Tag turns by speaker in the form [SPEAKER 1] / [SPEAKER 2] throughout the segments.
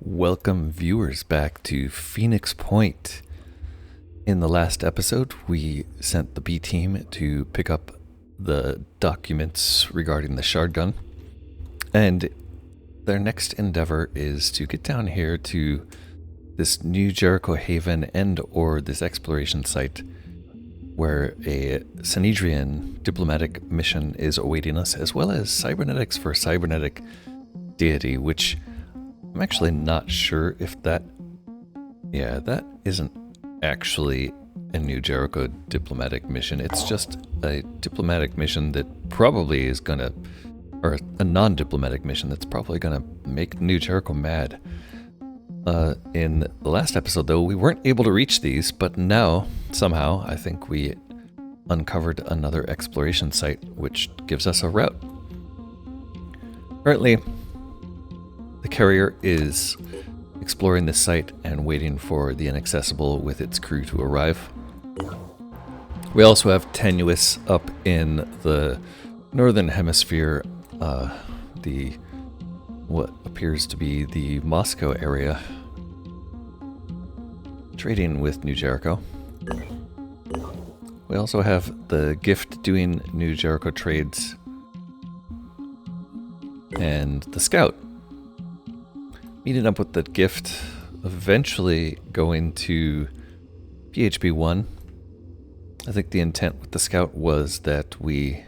[SPEAKER 1] Welcome viewers back to Phoenix Point. In the last episode, we sent the B team to pick up the documents regarding the shard gun, and their next endeavor is to get down here to this New Jericho Haven and or this exploration site where a Sanhedrian diplomatic mission is awaiting us, as well as cybernetics for cybernetic deity, which I'm actually not sure if that isn't actually a New Jericho diplomatic mission. It's just a diplomatic mission that probably is gonna, or a non-diplomatic mission that's probably gonna make New Jericho mad. In the last episode, though, we weren't able to reach these, but now, somehow, I think we uncovered another exploration site, which gives us a route. Currently, the carrier is exploring this site and waiting for the inaccessible with its crew to arrive. We also have Tenuous up in the northern hemisphere, what appears to be the Moscow area, trading with New Jericho. We also have the Gift doing New Jericho trades, and the Scout meeting up with the Gift, eventually going to PHP 1. I think the intent with the Scout was that we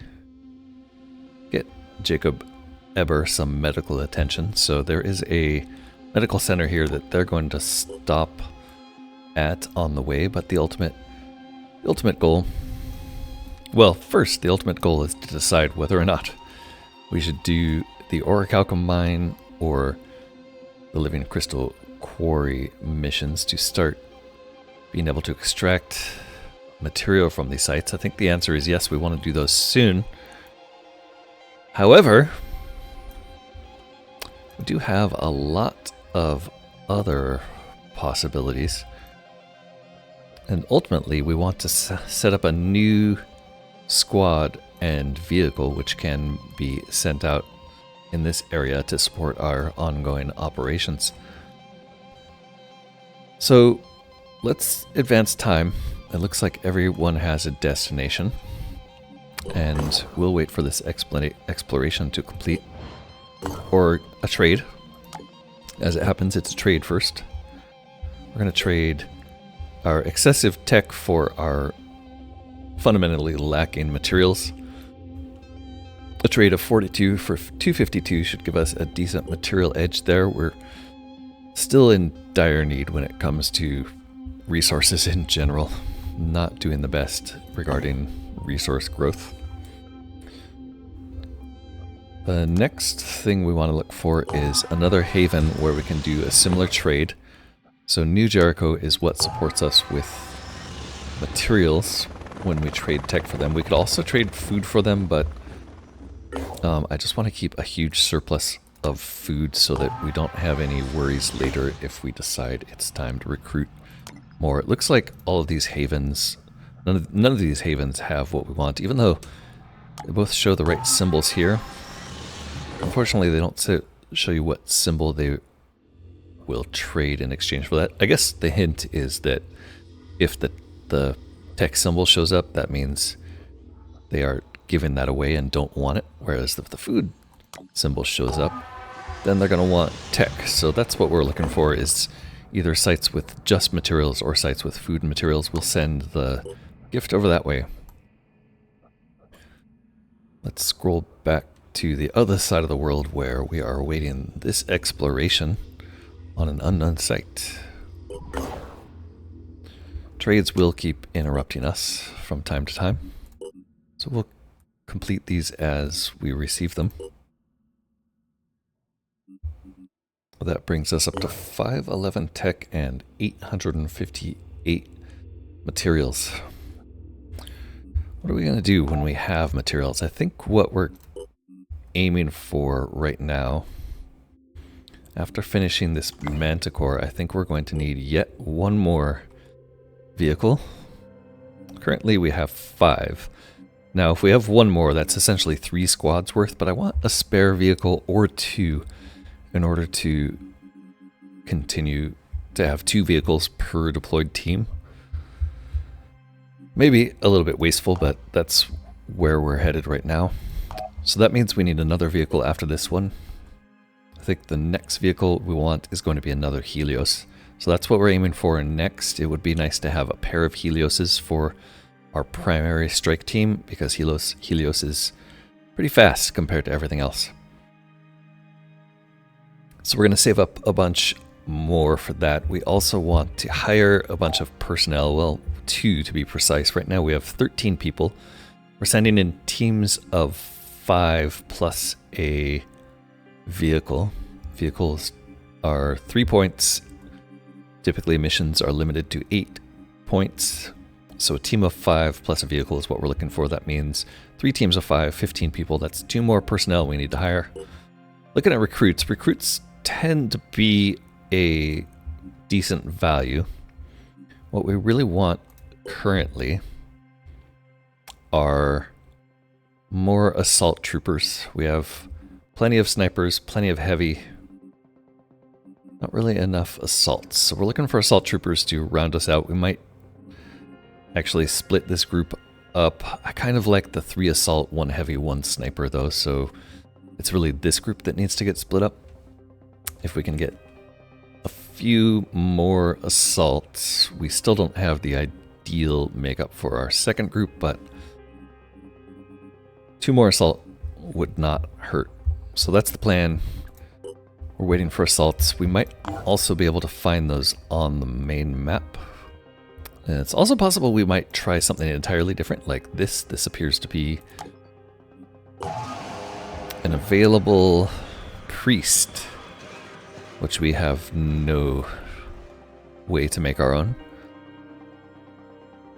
[SPEAKER 1] get Jacob Eber some medical attention. So there is a medical center here that they're going to stop at on the way, but the ultimate goal, well, first the ultimate goal is to decide whether or not we should do the Orichalcum mine or the Living Crystal Quarry missions to start being able to extract material from these sites. I think the answer is yes, we want to do those soon. However, we do have a lot of other possibilities, and ultimately we want to set up a new squad and vehicle which can be sent out in this area to support our ongoing operations. So let's advance time. It looks like everyone has a destination, and we'll wait for this exploration to complete, or a trade. As it happens, it's a trade first. We're going to trade our excessive tech for our fundamentally lacking materials. A trade of 42 for 252 should give us a decent material edge there. We're still in dire need when it comes to resources in general. Not doing the best regarding resource growth. The next thing we want to look for is another haven where we can do a similar trade. So New Jericho is what supports us with materials when we trade tech for them. We could also trade food for them, but I just want to keep a huge surplus of food so that we don't have any worries later if we decide it's time to recruit more. It looks like all of these havens, none of these havens have what we want, even though they both show the right symbols here. Unfortunately, they don't show you what symbol they will trade in exchange for that. I guess the hint is that if the tech symbol shows up, that means they are giving that away and don't want it, whereas if the food symbol shows up, then they're going to want tech. So that's what we're looking for, is either sites with just materials or sites with food and materials. We'll send the Gift over that way. Let's scroll back to the other side of the world where we are awaiting this exploration on an unknown site. Trades will keep interrupting us from time to time, so we'll complete these as we receive them. That brings us up to 511 tech and 858 materials. What are we going to do when we have materials? I think what we're aiming for right now, after finishing this Manticore, I think we're going to need yet one more vehicle. Currently we have 5. Now if we have one more, that's essentially 3 squads worth, but I want a spare vehicle or 2 in order to continue to have 2 vehicles per deployed team. Maybe a little bit wasteful, but that's where we're headed right now. So that means we need another vehicle after this one. I think the next vehicle we want is going to be another Helios. So that's what we're aiming for next. It would be nice to have a pair of Helioses for our primary strike team, because Helios is pretty fast compared to everything else. So we're going to save up a bunch more for that. We also want to hire a bunch of personnel, well, 2 to be precise. Right now we have 13 people. We're sending in teams of 5 plus a vehicle. Vehicles are 3 points. Typically missions are limited to 8 points. So a team of 5 plus a vehicle is what we're looking for. That means 3 teams of 5, 15 people. That's 2 more personnel we need to hire. Looking at recruits. Recruits tend to be a decent value. What we really want currently are more assault troopers. We have plenty of snipers, plenty of heavy. Not really enough assaults. So we're looking for assault troopers to round us out. We might actually split this group up. I kind of like the 3 assault, 1 heavy, 1 sniper though, so it's really this group that needs to get split up. If we can get a few more assaults, we still don't have the ideal makeup for our second group, but 2 more assault would not hurt. So that's the plan. We're waiting for assaults. We might also be able to find those on the main map. And it's also possible we might try something entirely different, like this. This appears to be an available priest, which we have no way to make our own.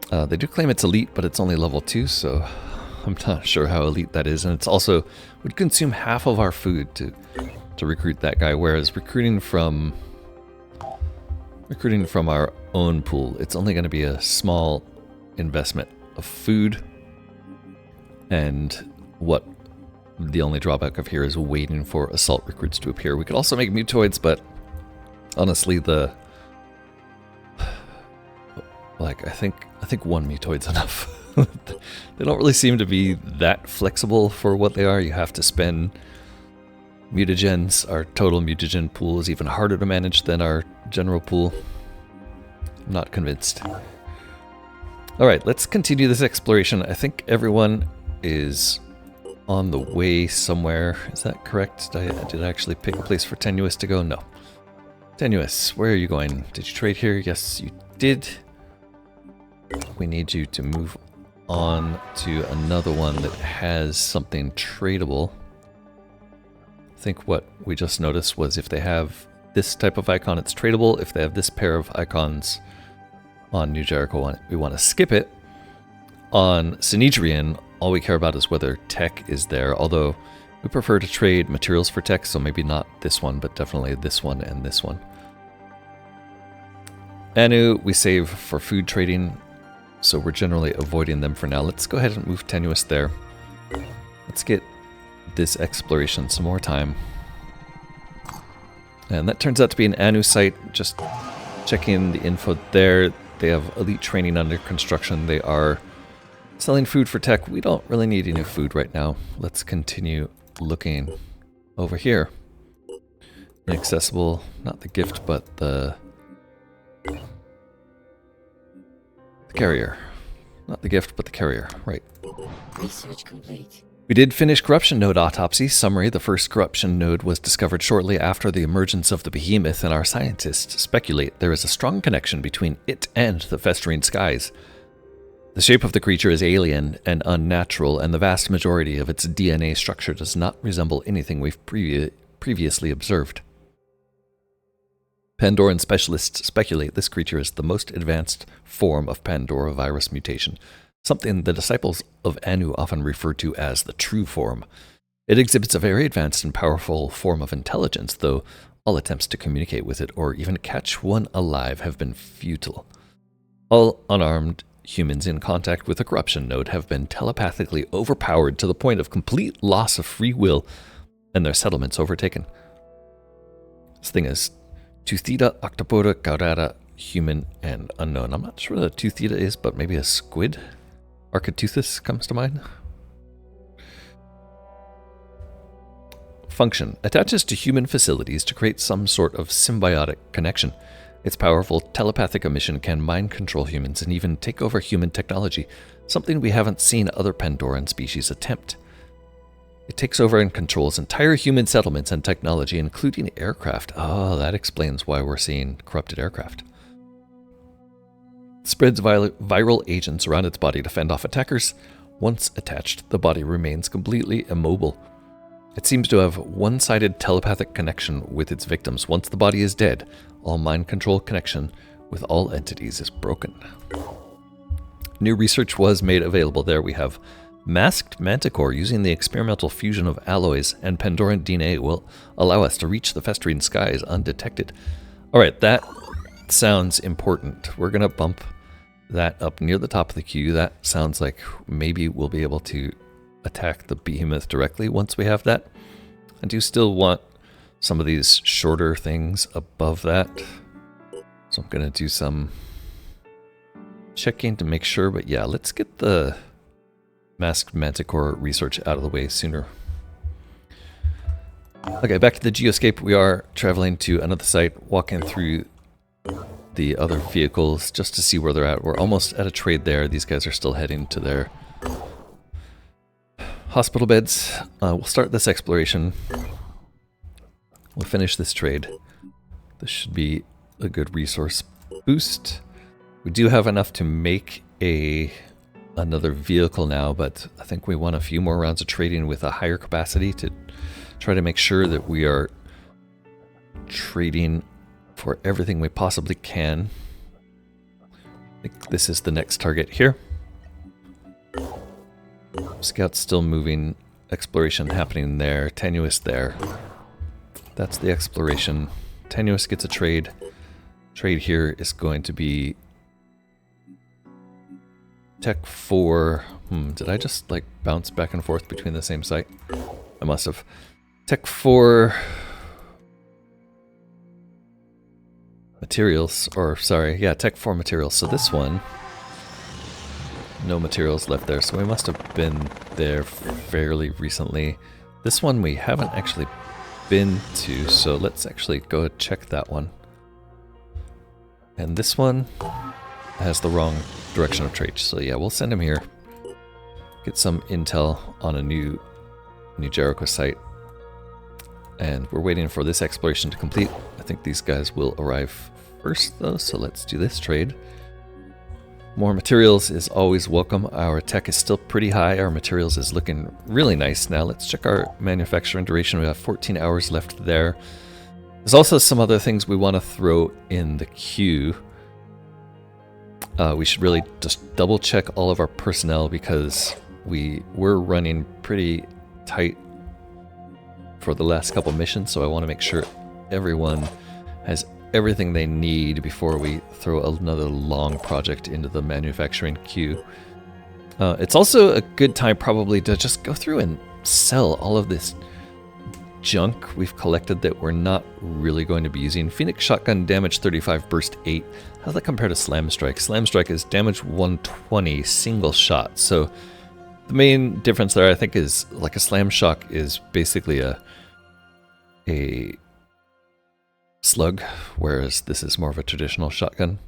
[SPEAKER 1] They do claim it's elite, but it's only level 2, so I'm not sure how elite that is. And it's also would consume half of our food to recruit that guy, whereas recruiting from our own pool, it's only going to be a small investment of food. And what the only drawback of here is waiting for assault recruits to appear. We could also make mutoids, but honestly, I think 1 mutoid's enough. They don't really seem to be that flexible for what they are. You have to spend mutagens. Our total mutagen pool is even harder to manage than our general pool. I'm not convinced. Alright, let's continue this exploration. I think everyone is on the way somewhere. Is that correct? Did I actually pick a place for Tenuous to go? No. Tenuous, where are you going? Did you trade here? Yes, you did. We need you to move on to another one that has something tradable. I think what we just noticed was if they have this type of icon, it's tradable. If they have this pair of icons on New Jericho, we want to skip it. On Sinedrian, all we care about is whether tech is there, although we prefer to trade materials for tech, so maybe not this one, but definitely this one and this one. Anu, we save for food trading, so we're generally avoiding them for now. Let's go ahead and move Tenuous there. Let's get this exploration some more time. And that turns out to be an Anu site. Just checking the info there. They have elite training under construction. They are selling food for tech. We don't really need any food right now. Let's continue looking over here. Inaccessible, not the gift, but the carrier. Not the gift, but the carrier. Right.
[SPEAKER 2] Research complete.
[SPEAKER 1] We did finish corruption node autopsy. Summary: the first corruption node was discovered shortly after the emergence of the behemoth, and our scientists speculate there is a strong connection between it and the festering skies. The shape of the creature is alien and unnatural, and the vast majority of its DNA structure does not resemble anything we've previously observed. Pandoran specialists speculate this creature is the most advanced form of Pandora virus mutation, something the disciples of Anu often refer to as the true form. It exhibits a very advanced and powerful form of intelligence, though all attempts to communicate with it or even catch one alive have been futile. All unarmed humans in contact with the corruption node have been telepathically overpowered to the point of complete loss of free will and their settlements overtaken. This thing is 2 theta, octopoda, caudata, human, and unknown. I'm not sure what a 2 theta is, but maybe a squid? Architeuthis comes to mind. Function. Attaches to human facilities to create some sort of symbiotic connection. Its powerful telepathic emission can mind control humans and even take over human technology, something we haven't seen other Pandoran species attempt. It takes over and controls entire human settlements and technology, including aircraft. Oh, that explains why we're seeing corrupted aircraft. It spreads viral agents around its body to fend off attackers. Once attached, the body remains completely immobile. It seems to have one-sided telepathic connection with its victims. Once the body is dead, all mind control connection with all entities is broken. New research was made available. There we have masked Manticore using the experimental fusion of alloys and Pandoran DNA will allow us to reach the festering skies undetected. Alright, that sounds important. We're going to bump that up near the top of the queue. That sounds like maybe we'll be able to attack the behemoth directly once we have that. I do still want some of these shorter things above that, so I'm going to do some checking to make sure, but yeah, let's get the masked Manticore research out of the way sooner. Okay, back to the geoscape. We are traveling to another site, walking through the other vehicles just to see where they're at. We're almost at a trade there. These guys are still heading to their hospital beds. We'll start this exploration. We'll finish this trade. This should be a good resource boost. We do have enough to make another vehicle now, but I think we want a few more rounds of trading with a higher capacity to try to make sure that we are trading for everything we possibly can. I think this is the next target here. Scout's still moving. Exploration happening there. Tenuous there. That's the exploration. Tenuous gets a trade. Trade here is going to be Tech 4. Did I just like bounce back and forth between the same site? I must have. Tech 4 materials, or sorry, yeah, Tech 4 materials. So this one, no materials left there, so we must have been there fairly recently. This one we haven't actually been to, so let's actually go check that one. And this one has the wrong direction of trade, so yeah, we'll send him here. Get some intel on a new Jericho site. And we're waiting for this exploration to complete. I think these guys will arrive first though, so let's do this trade. More materials is always welcome. Our tech is still pretty high. Our materials is looking really nice. Now let's check our manufacturing duration. We have 14 hours left there. There's also some other things we want to throw in the queue. We should really just double check all of our personnel because we were running pretty tight for the last couple missions, so I want to make sure everyone has everything they need before we throw another long project into the manufacturing queue. It's also a good time probably to just go through and sell all of this junk we've collected that we're not really going to be using. Phoenix Shotgun, damage 35, burst 8. How does that compare to Slam Strike? Slam Strike is damage 120, single shot. So the main difference there, I think, is like a Slam Shock is basically a slug, whereas this is more of a traditional shotgun.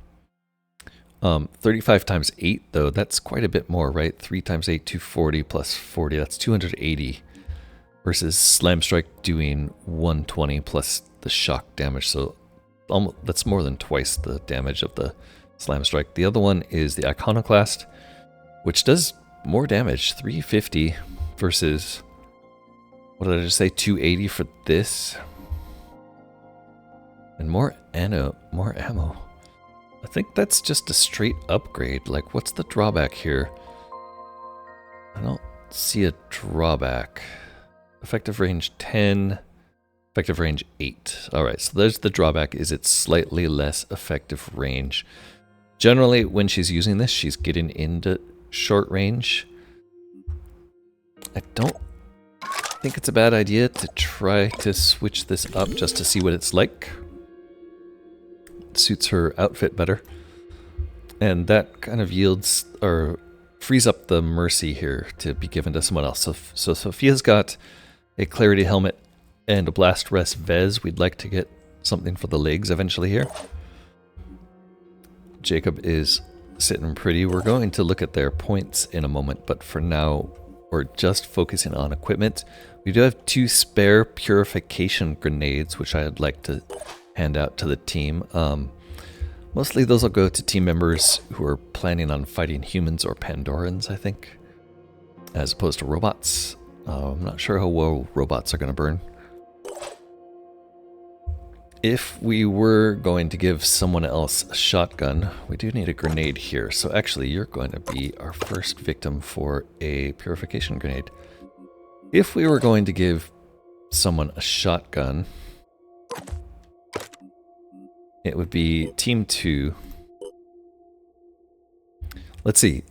[SPEAKER 1] 35 times 8, though, that's quite a bit more, right? 3 times 8, 240 plus 40, that's 280. Versus Slam Strike doing 120 plus the shock damage, so that's more than twice the damage of the Slam Strike. The other one is the Iconoclast, which does more damage, 350 versus, what did I just say, 280 for this? And more ammo. I think that's just a straight upgrade. Like, what's the drawback here? I don't see a drawback. Effective range 10, effective range 8. Alright, so there's the drawback, is it's slightly less effective range. Generally, when she's using this, she's getting into short range. I don't think it's a bad idea to try to switch this up just to see what it's like. suits her outfit better. And that kind of yields or frees up the mercy here to be given to someone else. So Sophia's got a clarity helmet and a blast rest vez. We'd like to get something for the legs eventually here. Jacob is sitting pretty. We're going to look at their points in a moment, but for now we're just focusing on equipment. We do have 2 spare purification grenades, which I'd like to hand out to the team. Mostly those will go to team members who are planning on fighting humans or Pandorans, I think, as opposed to robots. I'm not sure how well robots are going to burn. If we were going to give someone else a shotgun, we do need a grenade here. So actually, you're going to be our first victim for a purification grenade. If we were going to give someone a shotgun, it would be Team 2. Let's see.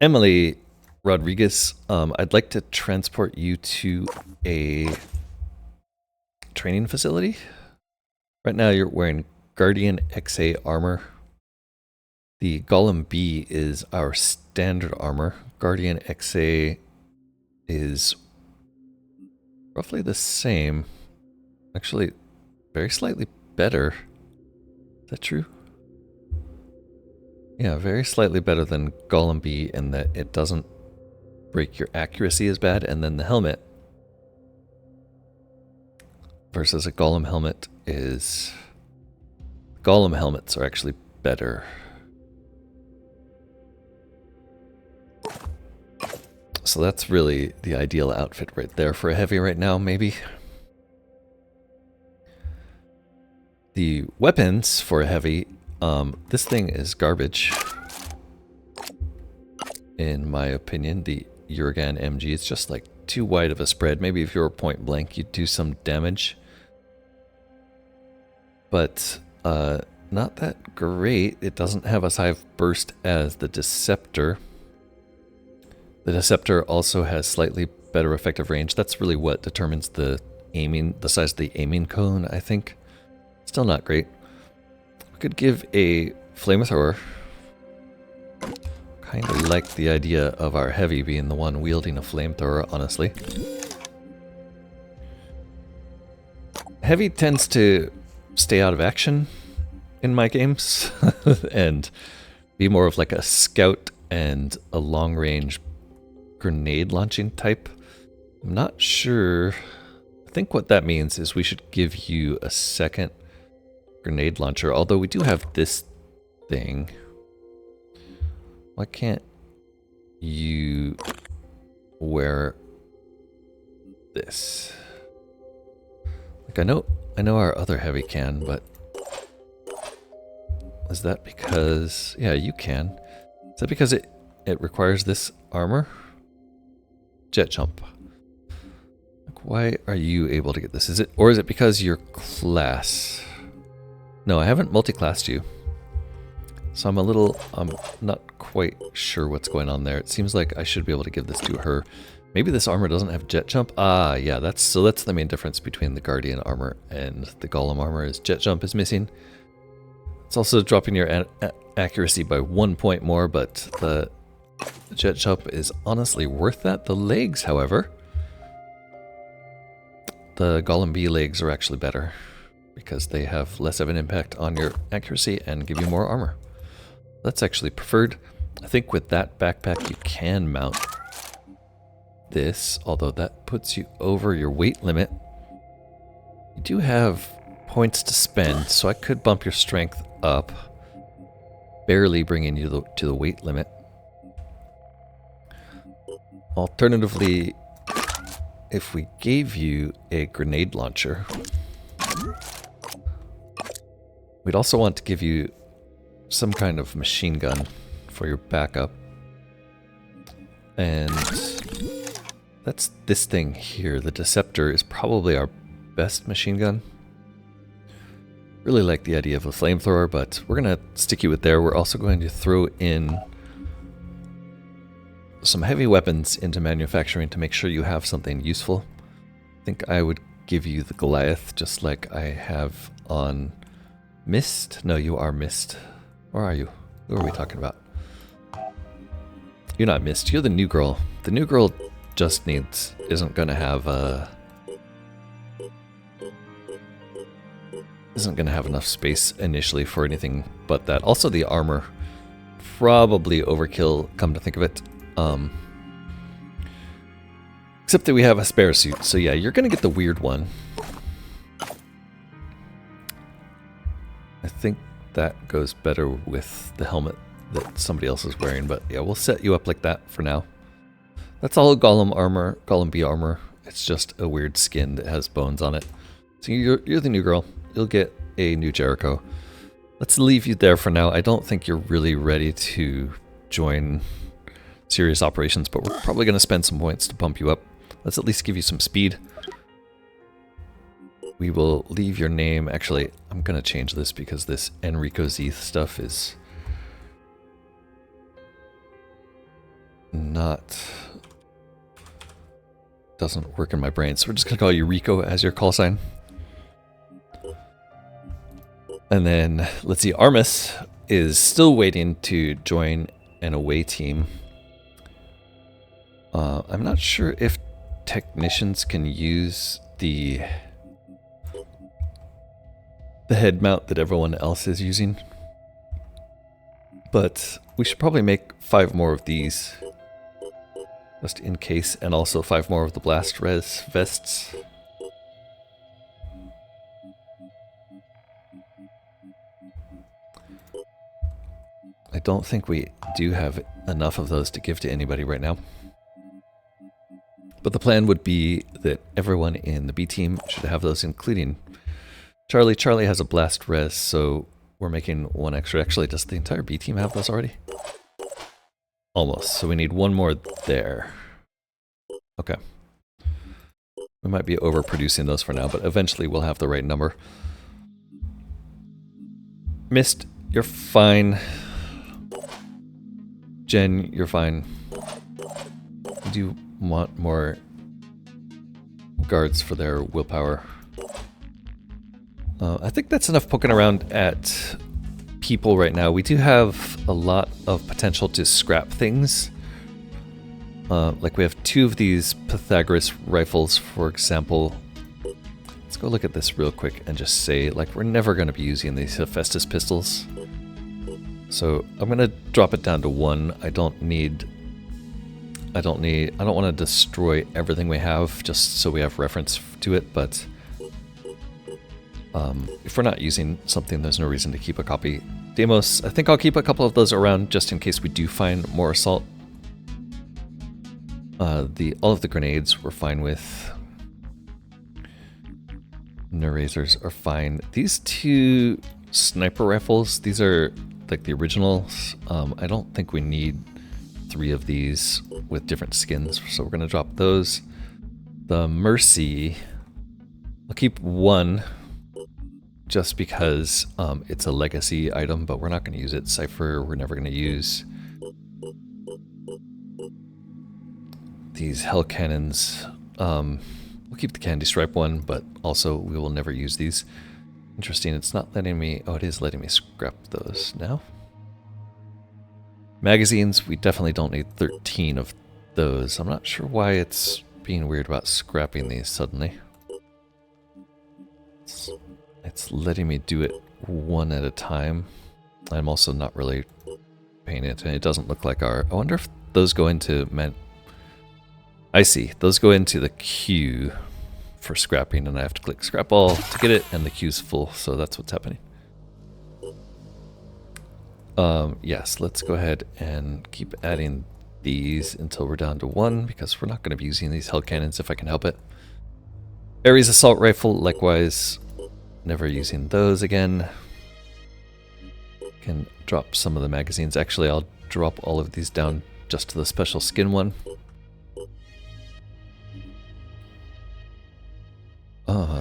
[SPEAKER 1] Emily Rodriguez, I'd like to transport you to a training facility. Right now you're wearing Guardian XA armor. The Golem B is our standard armor. Guardian XA is roughly the same. Actually, very slightly better. Is that true? Yeah, very slightly better than Golem B in that it doesn't break your accuracy as bad. And then the helmet versus a Golem helmet is... Golem helmets are actually better. So that's really the ideal outfit right there for a heavy right now, maybe. The weapons for a heavy, this thing is garbage. In my opinion, the Uragan MG is just like too wide of a spread. Maybe if you were point blank, you'd do some damage. But not that great. It doesn't have as high of burst as the Deceptor. The Deceptor also has slightly better effective range. That's really what determines the aiming, the size of the aiming cone, I think. Still not great. We could give a flamethrower. Kind of like the idea of our heavy being the one wielding a flamethrower, honestly. Heavy tends to stay out of action in my games and be more of like a scout and a long-range grenade launching type. I'm not sure. I think what that means is we should give you a second grenade launcher, although we do have this thing. Why can't you wear this? Like I know our other heavy can, but is that because, yeah, you can. Is that because it requires this armor? Jet jump. Like, why are you able to get this? Is it, or is it because your class? No, I haven't multi-classed you. So I'm not quite sure what's going on there. It seems like I should be able to give this to her. Maybe this armor doesn't have jet jump. Ah, yeah, that's the main difference between the Guardian armor and the Golem armor is jet jump is missing. It's also dropping your accuracy by 1 point more, but the jet jump is honestly worth that. The legs, however, the Golem B legs are actually better because they have less of an impact on your accuracy and give you more armor. That's actually preferred. I think with that backpack you can mount this, although that puts you over your weight limit. You do have points to spend, so I could bump your strength up, barely bringing you to the weight limit. Alternatively, if we gave you a grenade launcher, we'd also want to give you some kind of machine gun for your backup. And that's this thing here. The Deceptor is probably our best machine gun. Really like the idea of a flamethrower, but we're going to stick you with there. We're also going to throw in some heavy weapons into manufacturing to make sure you have something useful. I think I would give you the Goliath just like I have on Mist? No, you are Mist. Where are you? Who are we talking about? You're not Mist. You're the new girl. The new girl just isn't gonna have enough space initially for anything but that. Also, the armor, probably overkill. Come to think of it, except that we have a spare suit. So yeah, you're gonna get the weird one. I think that goes better with the helmet that somebody else is wearing, but yeah, we'll set you up like that for now. That's all Golem armor, Golem B armor. It's just a weird skin that has bones on it. So you're the new girl. You'll get a new Jericho. Let's leave you there for now. I don't think you're really ready to join serious operations, but we're probably going to spend some points to bump you up. Let's at least give you some speed. We will leave your name. Actually, I'm going to change this because this Enrico Zeeth stuff is doesn't work in my brain. So we're just going to call you Rico as your call sign. And then, let's see, Armis is still waiting to join an away team. I'm not sure if technicians can use the head mount that everyone else is using. But we should probably make 5 more of these, just in case, and also 5 more of the blast res vests. I don't think we do have enough of those to give to anybody right now. But the plan would be that everyone in the B team should have those, including Charlie. Charlie has a blast res, so we're making 1 extra. Actually, does the entire B team have those already? Almost. So we need 1 more there. Okay. We might be overproducing those for now, but eventually we'll have the right number. Mist, you're fine. Jen, you're fine. We do want more guards for their willpower. I think that's enough poking around at people right now. We do have a lot of potential to scrap things. Like we have 2 of these Pythagoras rifles, for example. Let's go look at this real quick and just say, like, we're never going to be using these Hephaestus pistols. So I'm going to drop it down to 1. I don't want to destroy everything we have just so we have reference to it, but if we're not using something, there's no reason to keep a copy. Deimos, I think I'll keep a couple of those around just in case we do find more assault. All of the grenades we're fine with. Nerazers are fine. These 2 sniper rifles, these are like the originals. I don't think we need 3 of these with different skins, so we're going to drop those. The Mercy, I'll keep 1 just because it's a legacy item, but we're not going to use it. Cypher, we're never going to use. These Hell Cannons, we'll keep the Candy Stripe one, but also we will never use these. Interesting, it's not letting me... Oh, it is letting me scrap those now. Magazines, we definitely don't need 13 of those. I'm not sure why it's being weird about scrapping these suddenly. It's letting me do it 1 at a time. I'm also not really paying attention. It doesn't look like our... I wonder if those go into... I see. Those go into the queue for scrapping, and I have to click scrap all to get it, and the queue's full, so that's what's happening. Yes, let's go ahead and keep adding these until we're down to 1, because we're not going to be using these Hell Cannons if I can help it. Ares Assault Rifle, likewise, never using those again. Can drop some of the magazines. Actually, I'll drop all of these down just to the special skin one.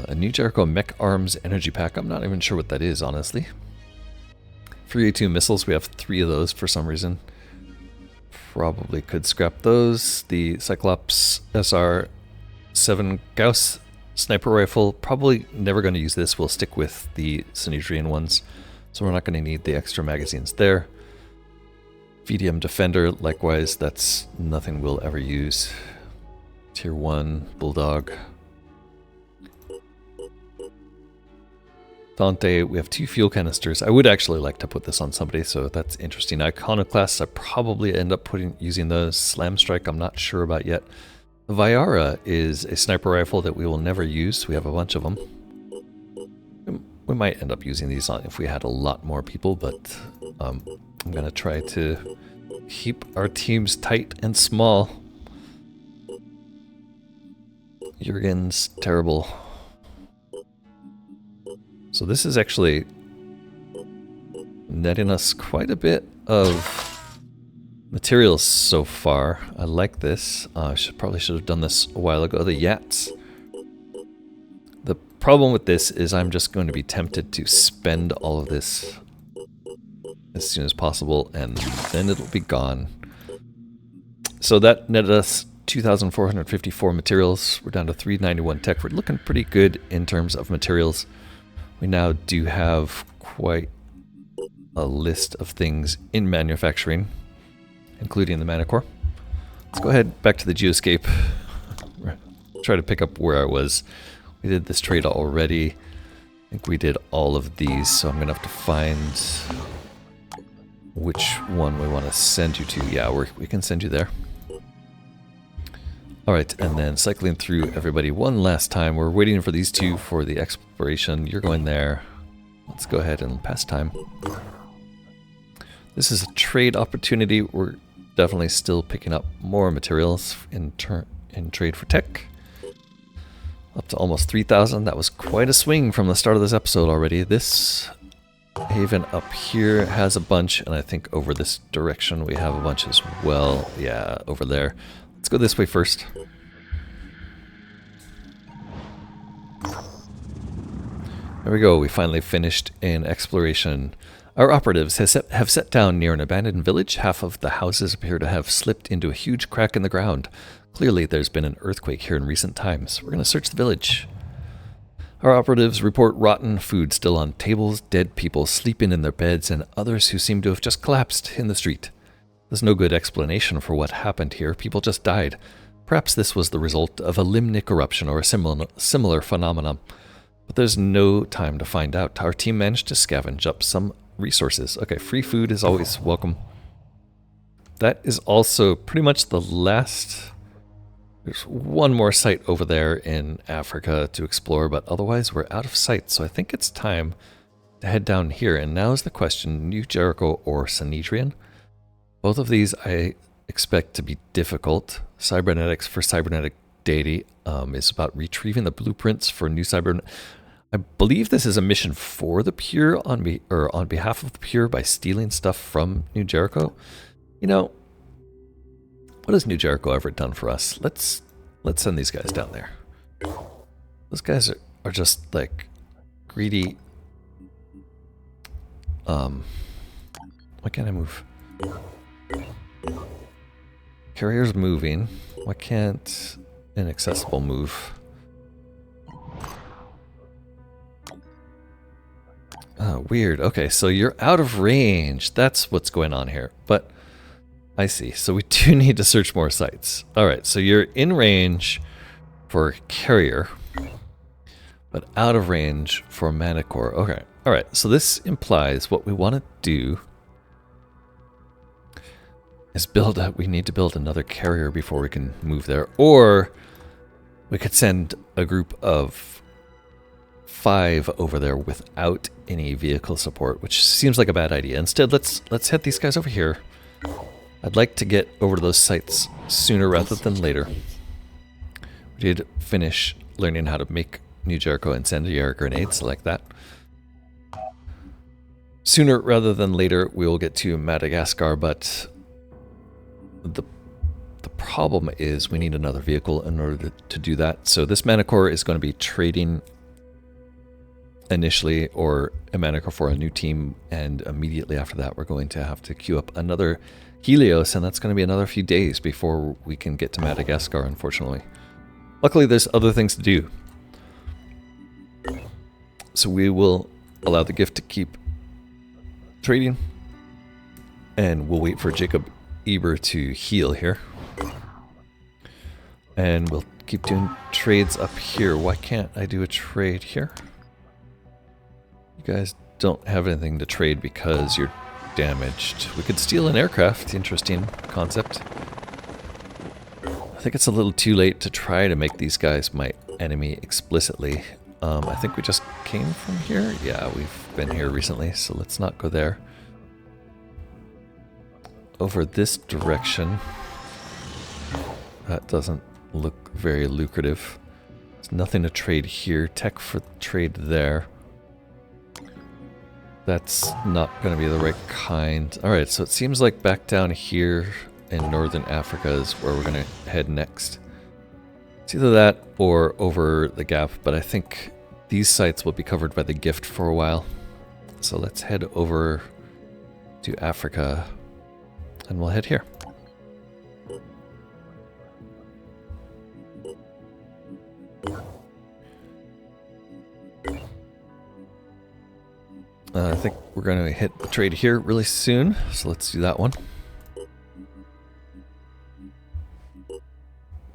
[SPEAKER 1] A new Jericho Mech Arms Energy Pack. I'm not even sure what that is, honestly. 3A2 missiles. We have 3 of those for some reason. Probably could scrap those. The Cyclops SR7 Gauss Sniper rifle, probably never going to use this. We'll stick with the Sanhedrian ones. So we're not going to need the extra magazines there. VDM Defender, likewise, that's nothing we'll ever use. Tier 1, Bulldog. Dante, we have 2 fuel canisters. I would actually like to put this on somebody, so that's interesting. Iconoclasts, I probably end up using those. Slam Strike, I'm not sure about yet. The Viara is a sniper rifle that we will never use. We have a bunch of them. We might end up using these on if we had a lot more people, but I'm going to try to keep our teams tight and small. Jurgen's terrible. So this is actually netting us quite a bit of materials so far. I like this. Probably should have done this a while ago. The Yats. The problem with this is I'm just going to be tempted to spend all of this as soon as possible, and then it'll be gone. So that netted us 2,454 materials. We're down to 391 tech. We're looking pretty good in terms of materials. We now do have quite a list of things in manufacturing, including the Manticore. Let's go ahead back to the Geoscape. Try to pick up where I was. We did this trade already. I think we did all of these, so I'm going to have to find which one we want to send you to. Yeah, we can send you there. Alright, and then cycling through everybody one last time. We're waiting for these 2 for the exploration. You're going there. Let's go ahead and pass time. This is a trade opportunity. We're definitely still picking up more materials in trade for tech. Up to almost 3,000. That was quite a swing from the start of this episode already. This haven up here has a bunch, and I think over this direction we have a bunch as well. Yeah, over there. Let's go this way first. There we go. We finally finished an exploration. Our operatives have set down near an abandoned village. Half of the houses appear to have slipped into a huge crack in the ground. Clearly, there's been an earthquake here in recent times. We're going to search the village. Our operatives report rotten food still on tables, dead people sleeping in their beds, and others who seem to have just collapsed in the street. There's no good explanation for what happened here. People just died. Perhaps this was the result of a limnic eruption or a similar phenomenon. But there's no time to find out. Our team managed to scavenge up some resources. Okay, free food is always welcome. That is also pretty much the last... There's one more site over there in Africa to explore, but otherwise we're out of sight. So I think it's time to head down here. And now is the question, New Jericho or Sanhedrian? Both of these I expect to be difficult. Cybernetics for cybernetic deity is about retrieving the blueprints for new cybernetic. I believe this is a mission for the Pure on behalf of the Pure by stealing stuff from New Jericho. You know, what has New Jericho ever done for us? Let's send these guys down there. Those guys are just like greedy. Why can't I move? Carrier's moving. Why can't inaccessible move? Oh, weird. Okay, so you're out of range. That's what's going on here. But I see. So we do need to search more sites. Alright, so you're in range for Carrier, but out of range for Manticore. Okay. Alright, so this implies what we want to do is we need to build another carrier before we can move there. Or we could send a group of 5 over there without any vehicle support, which seems like a bad idea. Instead, let's head these guys over here. I'd like to get over to those sites sooner rather than later. We did finish learning how to make New Jericho incendiary grenades like that. Sooner rather than later, we will get to Madagascar, but the problem is we need another vehicle in order to do that. So this Manticore is going to be trading initially, or a Manticore for a new team, and immediately after that we're going to have to queue up another Helios, and that's going to be another few days before we can get to Madagascar, unfortunately. Luckily there's other things to do. So we will allow the gift to keep trading. And we'll wait for Jacob Eber to heal here. And we'll keep doing trades up here. Why can't I do a trade here? You guys don't have anything to trade because you're damaged. We could steal an aircraft. Interesting concept. I think it's a little too late to try to make these guys my enemy explicitly. I think we just came from here. Yeah, we've been here recently, so let's not go there. Over this direction. That doesn't look very lucrative. There's nothing to trade here. Tech for trade there. That's not going to be the right kind. Alright, so it seems like back down here in northern Africa is where we're going to head next. It's either that or over the gap, but I think these sites will be covered by the gift for a while. So let's head over to Africa and we'll head here. I think we're going to hit the trade here really soon, so let's do that one.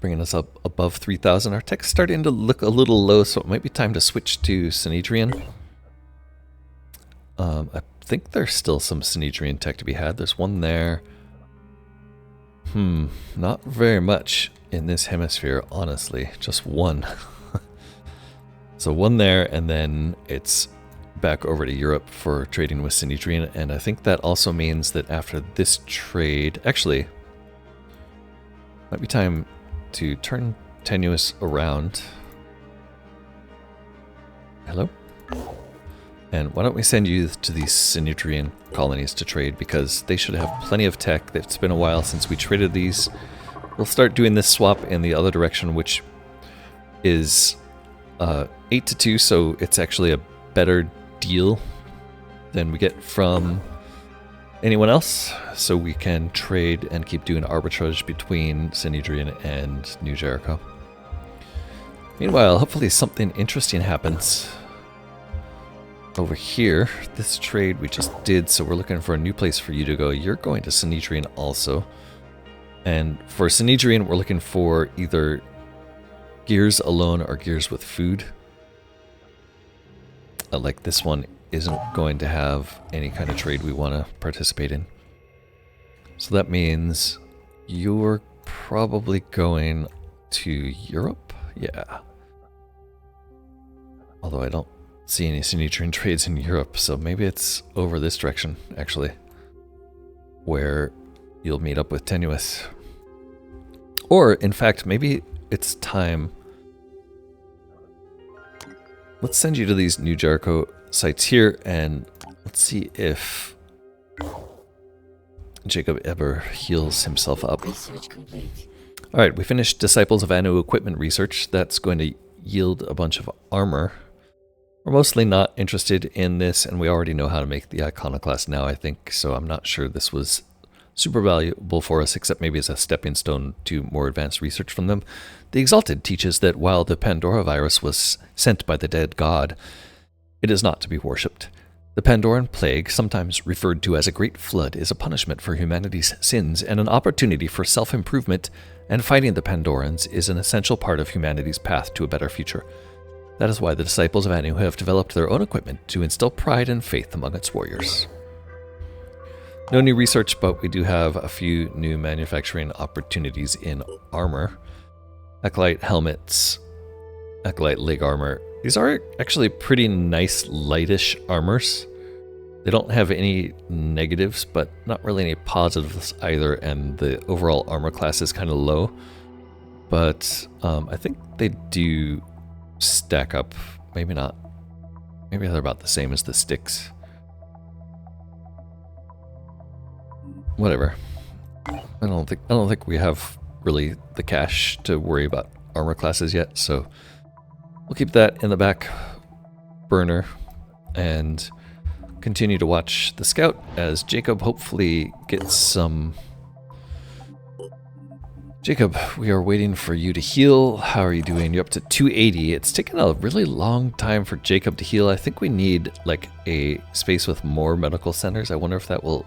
[SPEAKER 1] Bringing us up above 3,000. Our tech's starting to look a little low, so it might be time to switch to Synedrian. I think there's still some Synedrian tech to be had. There's one there. Not very much in this hemisphere, honestly. Just one. So one there, and then it's back over to Europe for trading with Synedrian, and I think that also means that after this trade, actually, might be time to turn Tenuous around. Hello? And why don't we send you to these Synedrian colonies to trade, because they should have plenty of tech. It's been a while since we traded these. We'll start doing this swap in the other direction, which is 8 to 2, so it's actually a better deal than we get from anyone else, so we can trade and keep doing arbitrage between Synedrian and New Jericho. Meanwhile, hopefully something interesting happens over here. This trade we just did, so we're looking for a new place for you to go. You're going to Synedrian also, and for Synedrian we're looking for either gears alone or gears with food. Like this one isn't going to have any kind of trade we want to participate in. So that means you're probably going to Europe? Yeah. Although I don't see any Synedrian trades in Europe, so maybe it's over this direction, actually, where you'll meet up with Tenuous. Or, in fact, maybe it's time. Let's send you to these New Jericho sites here, and let's see if Jacob ever heals himself up.
[SPEAKER 2] Research complete.
[SPEAKER 1] Alright, we finished Disciples of Anu equipment research. That's going to yield a bunch of armor. We're mostly not interested in this, and we already know how to make the iconoclast now, I think, so I'm not sure this was super valuable for us, except maybe as a stepping stone to more advanced research from them. The Exalted teaches that while the Pandora virus was sent by the dead god, it is not to be worshipped. The Pandoran plague, sometimes referred to as a great flood, is a punishment for humanity's sins and an opportunity for self-improvement, and fighting the Pandorans is an essential part of humanity's path to a better future. That is why the Disciples of Anu have developed their own equipment to instill pride and faith among its warriors. No new research, but we do have a few new manufacturing opportunities in armor. Acolyte helmets, Acolyte leg armor. These are actually pretty nice lightish armors. They don't have any negatives, but not really any positives either, and the overall armor class is kind of low. But I think they do stack up. Maybe not. Maybe they're about the same as the sticks. Whatever. I don't think we have really the cash to worry about armor classes yet, so we'll keep that in the back burner and continue to watch the scout as Jacob hopefully gets some Jacob, we are waiting for you to heal. How are you doing? You're up to 280. It's taken a really long time for Jacob to heal. I think we need like a space with more medical centers. I wonder if that will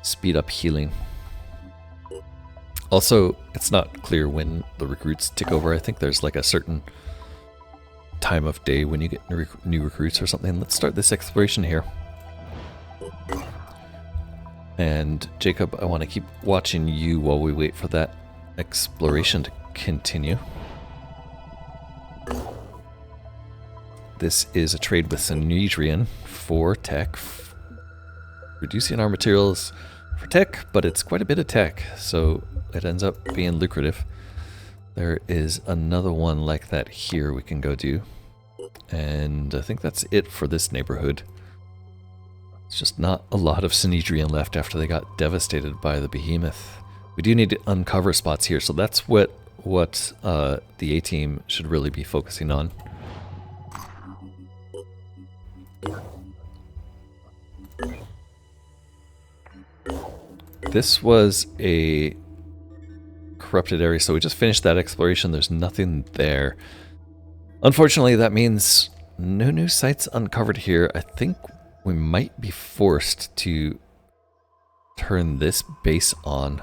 [SPEAKER 1] speed up healing. Also, it's not clear when the recruits tick over. I think there's like a certain time of day when you get new recruits or something. Let's start this exploration here. And Jacob, I want to keep watching you while we wait for that exploration to continue. This is a trade with Synedrian for tech. Reducing our materials for tech, but it's quite a bit of tech, so it ends up being lucrative. There is another one like that here we can go do. And I think that's it for this neighborhood. It's just not a lot of Synedrian left after they got devastated by the behemoth. We do need to uncover spots here, so that's what the A-team should really be focusing on. This was a corrupted area, so we just finished that exploration. There's nothing there. Unfortunately, that means no new sites uncovered here. I think we might be forced to turn this base on.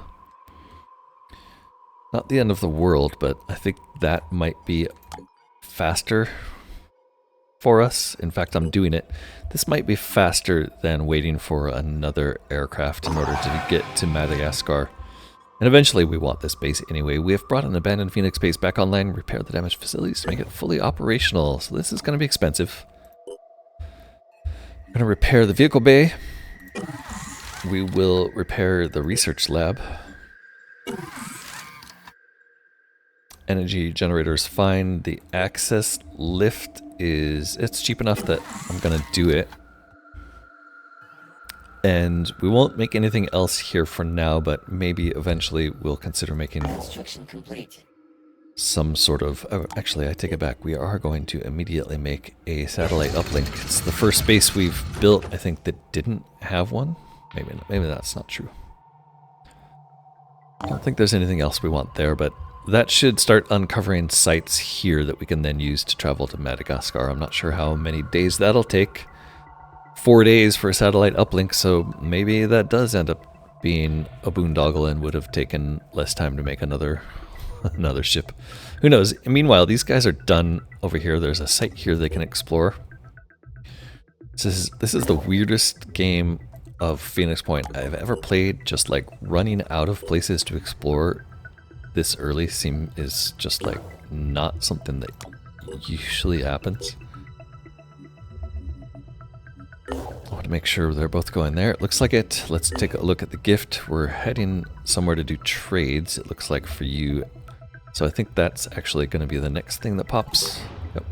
[SPEAKER 1] Not the end of the world, but I think that might be faster for us. In fact, I'm doing it. This might be faster than waiting for another aircraft in order to get to Madagascar. And eventually we want this base anyway. We have brought an abandoned Phoenix base back online, repaired the damaged facilities to make it fully operational. So this is going to be expensive. We're going to repair the vehicle bay. We will repair the research lab. Energy generator is fine. The access lift it's cheap enough that I'm going to do it. And we won't make anything else here for now, but maybe eventually we'll consider making
[SPEAKER 2] Construction complete.
[SPEAKER 1] some sort of... Oh, actually, I take it back. We are going to immediately make a satellite uplink. It's the first base we've built, I think, that didn't have one. Maybe that's not true. I don't think there's anything else we want there, but that should start uncovering sites here that we can then use to travel to Madagascar. I'm not sure how many days that'll take. 4 days for a satellite uplink, so maybe that does end up being a boondoggle and would have taken less time to make another ship. Who knows? Meanwhile, these guys are done over here. There's a site here they can explore. This is the weirdest game of Phoenix Point I've ever played. Just like running out of places to explore this early is just like not something that usually happens. I want to make sure they're both going there. It looks like it. Let's take a look at the gift. We're heading somewhere to do trades, it looks like, for you. So I think that's actually going to be the next thing that pops. Yep.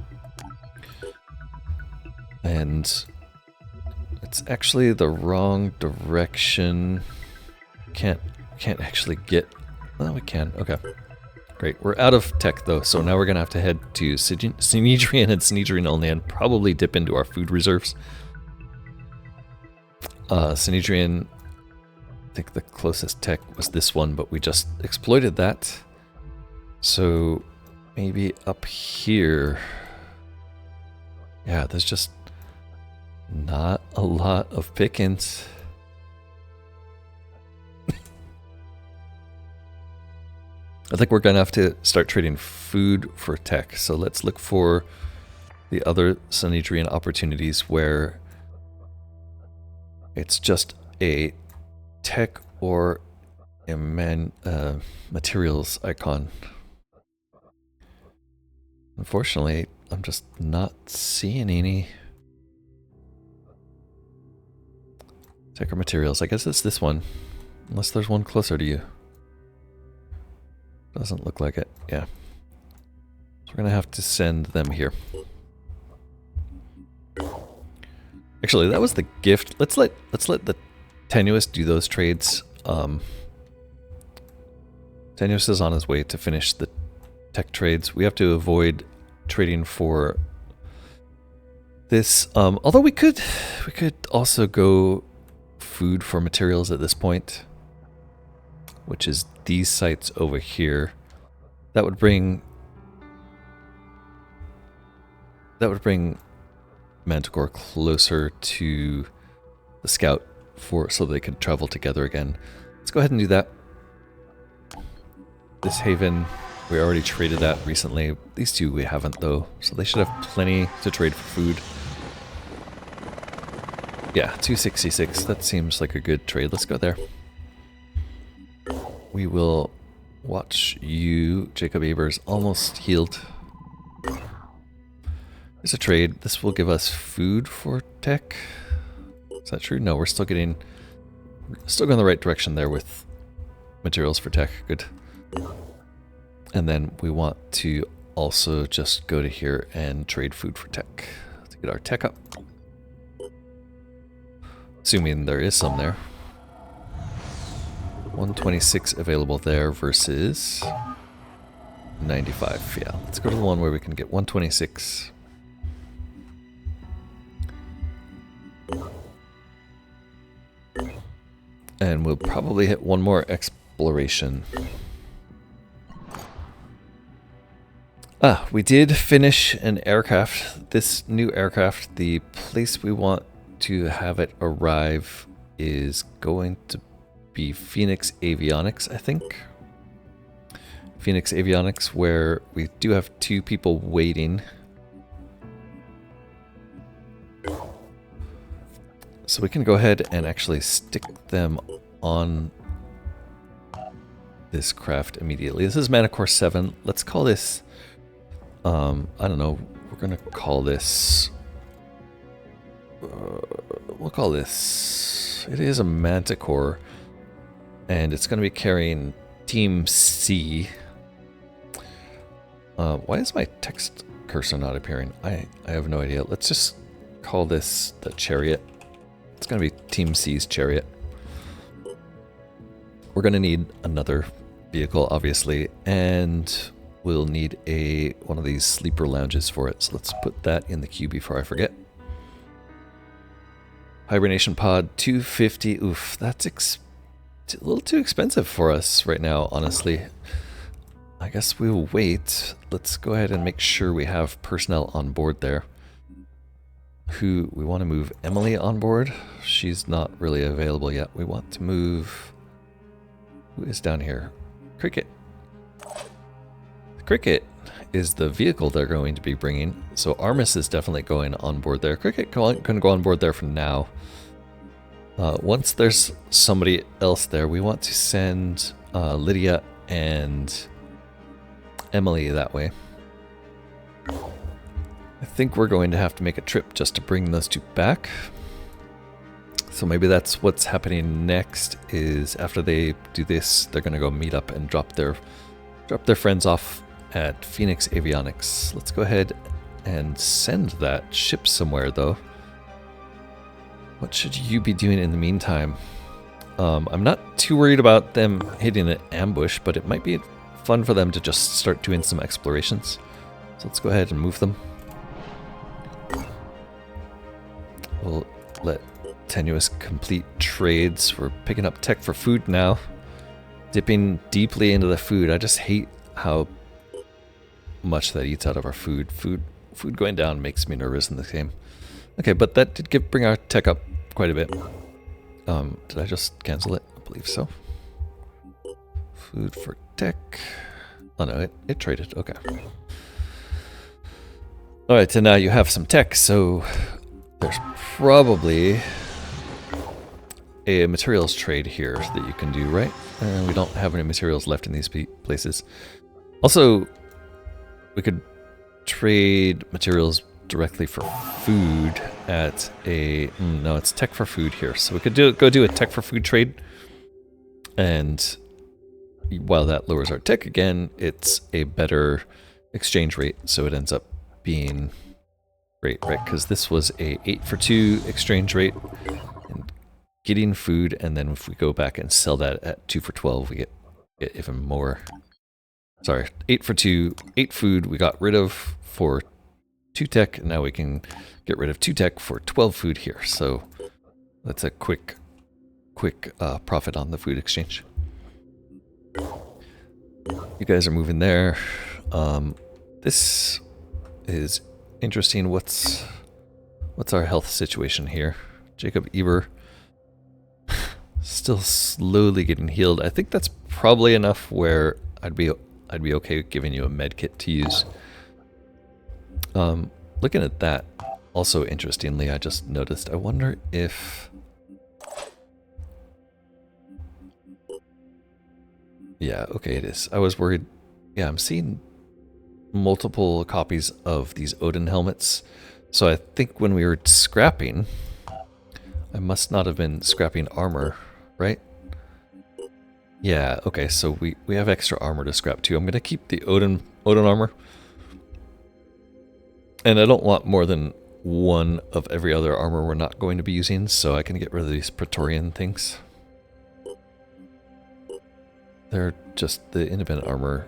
[SPEAKER 1] And it's actually the wrong direction. Can't actually get... Well, we can. Okay. Great. We're out of tech, though, so now we're going to have to head to Synedrian and Synedrian only and probably dip into our food reserves. Synedrian, I think the closest tech was this one, but we just exploited that. So maybe up here. Yeah, there's just not a lot of pickings. I think we're going to have to start trading food for tech. So let's look for the other Synedrian opportunities where it's just a tech or a materials icon. Unfortunately, I'm just not seeing any. Tech or materials. I guess it's this one. Unless there's one closer to you. Doesn't look like it. Yeah. So we're going to have to send them here. Actually, that was the gift. Let's let the Tenuous do those trades. Tenuous is on his way to finish the tech trades. We have to avoid trading for this. Although we could also go food for materials at this point. which is these sites over here. That would bring Manticore closer to the scout so they could travel together again. Let's go ahead and do that. This haven, we already traded that recently. These two we haven't though, so they should have plenty to trade for food. Yeah, 266, that seems like a good trade. Let's go there. We will watch you. Jacob Aber's almost healed. There's a trade. This will give us food for tech. Is that true? No, we're still going the right direction there with materials for tech. Good. And then we want to also just go to here and trade food for tech to get our tech up. Assuming there is some there. 126 available there versus 95. Yeah, let's go to the one where we can get 126. And we'll probably hit one more exploration. We did finish an aircraft. This new aircraft, the place we want to have it arrive is going to be Phoenix Avionics, I think. Phoenix Avionics, where we do have 2 people waiting. So we can go ahead and actually stick them on this craft immediately. This is Manticore 7. Let's call this, I don't know, we're going to call this, we'll call this, it is a Manticore, and it's going to be carrying Team C. Why is my text cursor not appearing? I have no idea. Let's just call this the Chariot. It's going to be Team C's Chariot. We're going to need another vehicle, obviously, and we'll need one of these sleeper lounges for it. So let's put that in the queue before I forget. Hibernation pod, 250. Oof, that's a little too expensive for us right now, honestly. I guess we'll wait. Let's go ahead and make sure we have personnel on board there. Who we want to move Emily on board. She's not really available yet. We want to move. Who is down here? Cricket. Cricket is the vehicle they're going to be bringing. So Armis is definitely going on board there. Cricket can go on board there for now. Once there's somebody else there, we want to send Lydia and Emily that way. I think we're going to have to make a trip just to bring those 2 back. So maybe that's what's happening next, is after they do this, they're going to go meet up and drop their friends off at Phoenix Avionics. Let's go ahead and send that ship somewhere, though. What should you be doing in the meantime? I'm not too worried about them hitting an ambush, but it might be fun for them to just start doing some explorations. So let's go ahead and move them. We'll let Tenuous complete trades. We're picking up tech for food now. Dipping deeply into the food. I just hate how much that eats out of our food. Food going down makes me nervous in this game. Okay, but that did bring our tech up quite a bit. Did I just cancel it? I believe so. Food for tech. Oh no, it traded. Okay. Alright, so now you have some tech, so there's probably a materials trade here that you can do, right? We don't have any materials left in these places. Also, we could trade materials directly for food at a... no, it's tech for food here. So we could go do a tech for food trade. And while that lowers our tech again, it's a better exchange rate. So it ends up being great, right? Because this was a 8-for-2 exchange rate. And getting food, and then if we go back and sell that at 2-for-12, we get even more. Sorry, 8-for-2, 8 food we got rid of for 2 tech, and now we can get rid of 2 tech for 12 food here. So that's a quick profit on the food exchange. You guys are moving there. This is interesting. What's our health situation here? Jacob Eber still slowly getting healed. I think that's probably enough where I'd be okay giving you a med kit to use. Looking at that, also interestingly, I just noticed. I wonder if... Yeah, okay, it is. I was worried. Yeah, I'm seeing multiple copies of these Odin helmets. So I think when we were scrapping, I must not have been scrapping armor, right? Yeah, okay, so we have extra armor to scrap too. I'm going to keep the Odin armor. And I don't want more than one of every other armor we're not going to be using, so I can get rid of these Praetorian things. They're just, the independent armor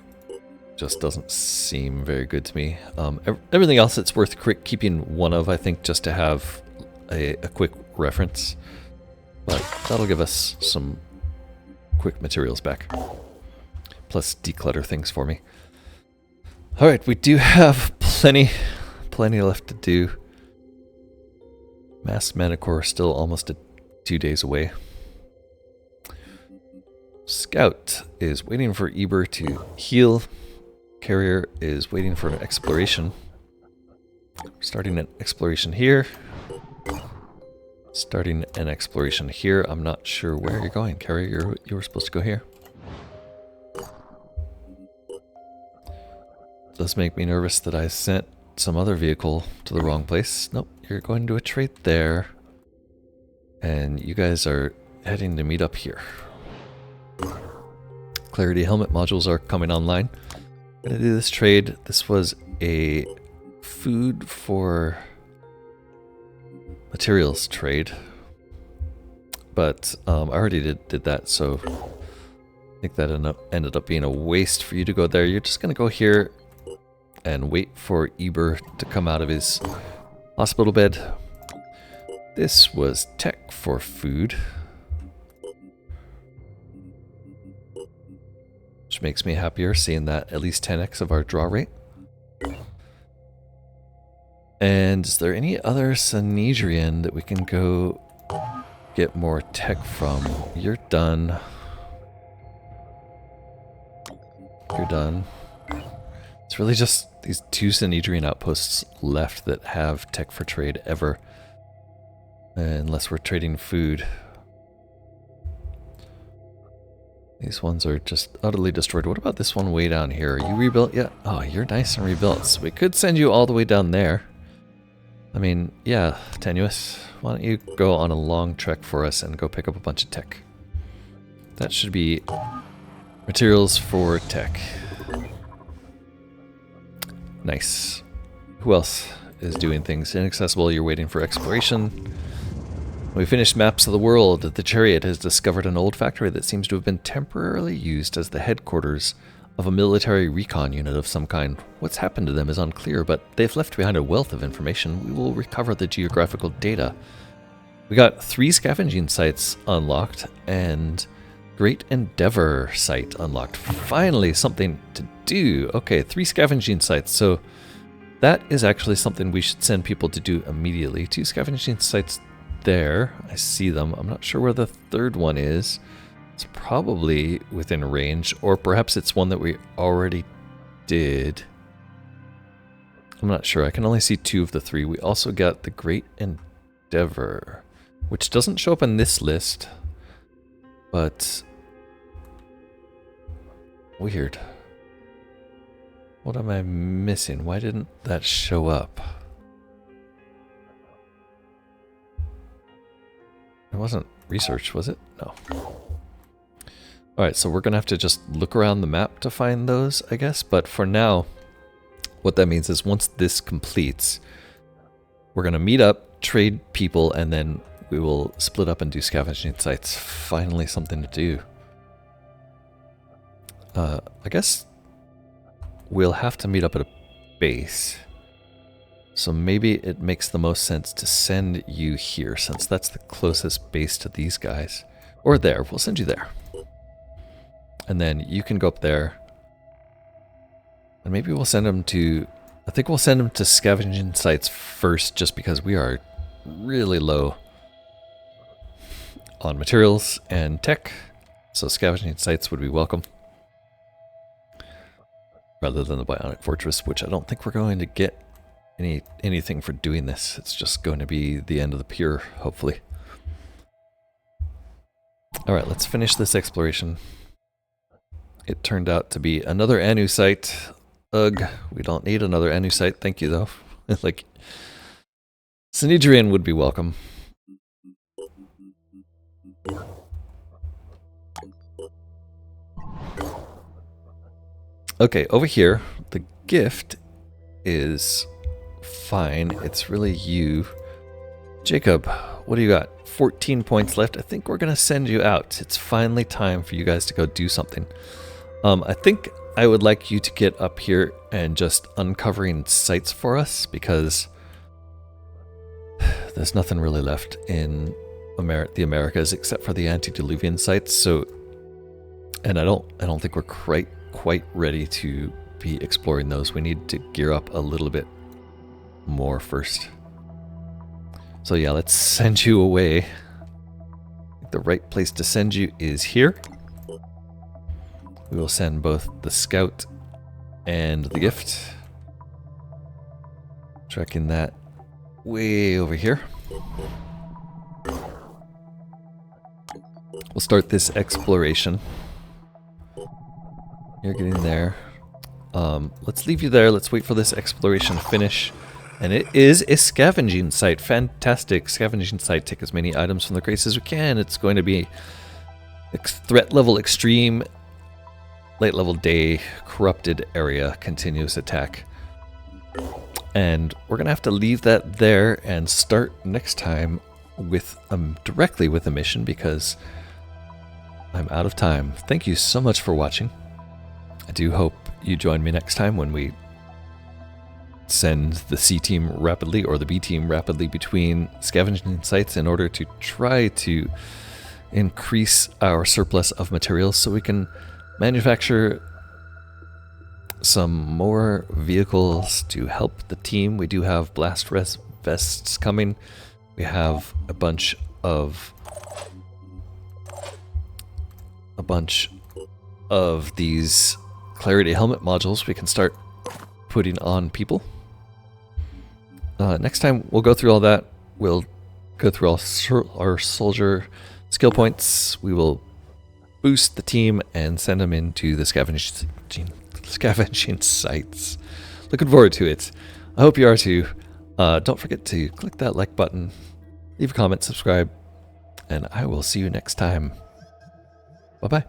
[SPEAKER 1] just doesn't seem very good to me. Everything else it's worth keeping one of, I think, just to have a quick reference. But that'll give us some quick materials back. Plus declutter things for me. Alright, we do have plenty left to do. Mass Manticore still almost 2 days away. Scout is waiting for Eber to heal. Carrier is waiting for an exploration. Starting an exploration here. Starting an exploration here. I'm not sure where you're going, Carrier. You were supposed to go here. Does make me nervous that I sent some other vehicle to the wrong place. Nope, you're going to a trade there. And you guys are heading to meet up here. Clarity helmet modules are coming online. I'm gonna do this trade. This was a food for materials trade. But I already did that, so I think that ended up being a waste for you to go there. You're just gonna go here and wait for Eber to come out of his hospital bed. This was tech for food. Which makes me happier seeing that at least 10x of our draw rate. And is there any other Sanhedrian that we can go get more tech from? You're done. You're done. It's really just these 2 Sanhedrian outposts left that have tech for trade ever. Unless we're trading food. These ones are just utterly destroyed. What about this one way down here? Are you rebuilt yet? Oh, you're nice and rebuilt. So we could send you all the way down there. I mean, yeah, Tenuous. Why don't you go on a long trek for us and go pick up a bunch of tech? That should be materials for tech. Nice. Who else is doing things? Inaccessible, you're waiting for exploration. We finished maps of the world. The Chariot has discovered an old factory that seems to have been temporarily used as the headquarters of a military recon unit of some kind. What's happened to them is unclear, but they've left behind a wealth of information. We will recover the geographical data. We got 3 scavenging sites unlocked and Great Endeavor site unlocked. Finally, something to do. Okay, 3 scavenging sites. So that is actually something we should send people to do immediately. 2 scavenging sites there. I see them. I'm not sure where the third one is. It's probably within range, or perhaps it's one that we already did. I'm not sure. I can only see 2 of the 3. We also got the Great Endeavor, which doesn't show up in this list, but weird. What am I missing? Why didn't that show up? It wasn't research, was it? No. Alright, so we're going to have to just look around the map to find those, I guess. But for now, what that means is once this completes, we're going to meet up, trade people, and then we will split up and do scavenging sites. Finally something to do. I guess we'll have to meet up at a base. So maybe it makes the most sense to send you here, since that's the closest base to these guys. Or there, we'll send you there. And then you can go up there And maybe we'll send them to... I think we'll send them to scavenging sites first, just because we are really low on materials and tech. So scavenging sites would be welcome. Rather than the Bionic Fortress, which I don't think we're going to get anything for doing this. It's just going to be the end of the pier, hopefully. Alright, let's finish this exploration. It turned out to be another Anu site. Ugh, we don't need another Anu site, thank you though. Like, Sinidrian would be welcome. Okay, over here, the gift is fine. It's really you. Jacob, what do you got? 14 points left. I think we're going to send you out. It's finally time for you guys to go do something. I think I would like you to get up here and just uncovering sites for us, because there's nothing really left in the Americas except for the antediluvian sites. So, and I don't think we're quite ready to be exploring those. We need to gear up a little bit more first. So yeah, let's send you away. I think the right place to send you is here. We will send both the scout and the gift. Tracking that way over here. We'll start this exploration. You're getting there. Let's leave you there. Let's wait for this exploration to finish. And it is a scavenging site. Fantastic scavenging site. Take as many items from the crates as we can. It's going to be threat level extreme, late level day, corrupted area, continuous attack. And we're going to have to leave that there and start next time with directly with a mission, because I'm out of time. Thank you so much for watching. I do hope you join me next time when we send the C team rapidly, or the B team rapidly, between scavenging sites in order to try to increase our surplus of materials so we can manufacture some more vehicles to help the team. We do have blast vests coming. We have a bunch of these Clarity helmet modules we can start putting on people. Next time we'll go through all that. We'll go through all our soldier skill points. We will boost the team and send them into the scavenging sites. Looking forward to it. I hope you are too. Don't forget to click that like button, leave a comment, subscribe, and I will see you next time. Bye-bye.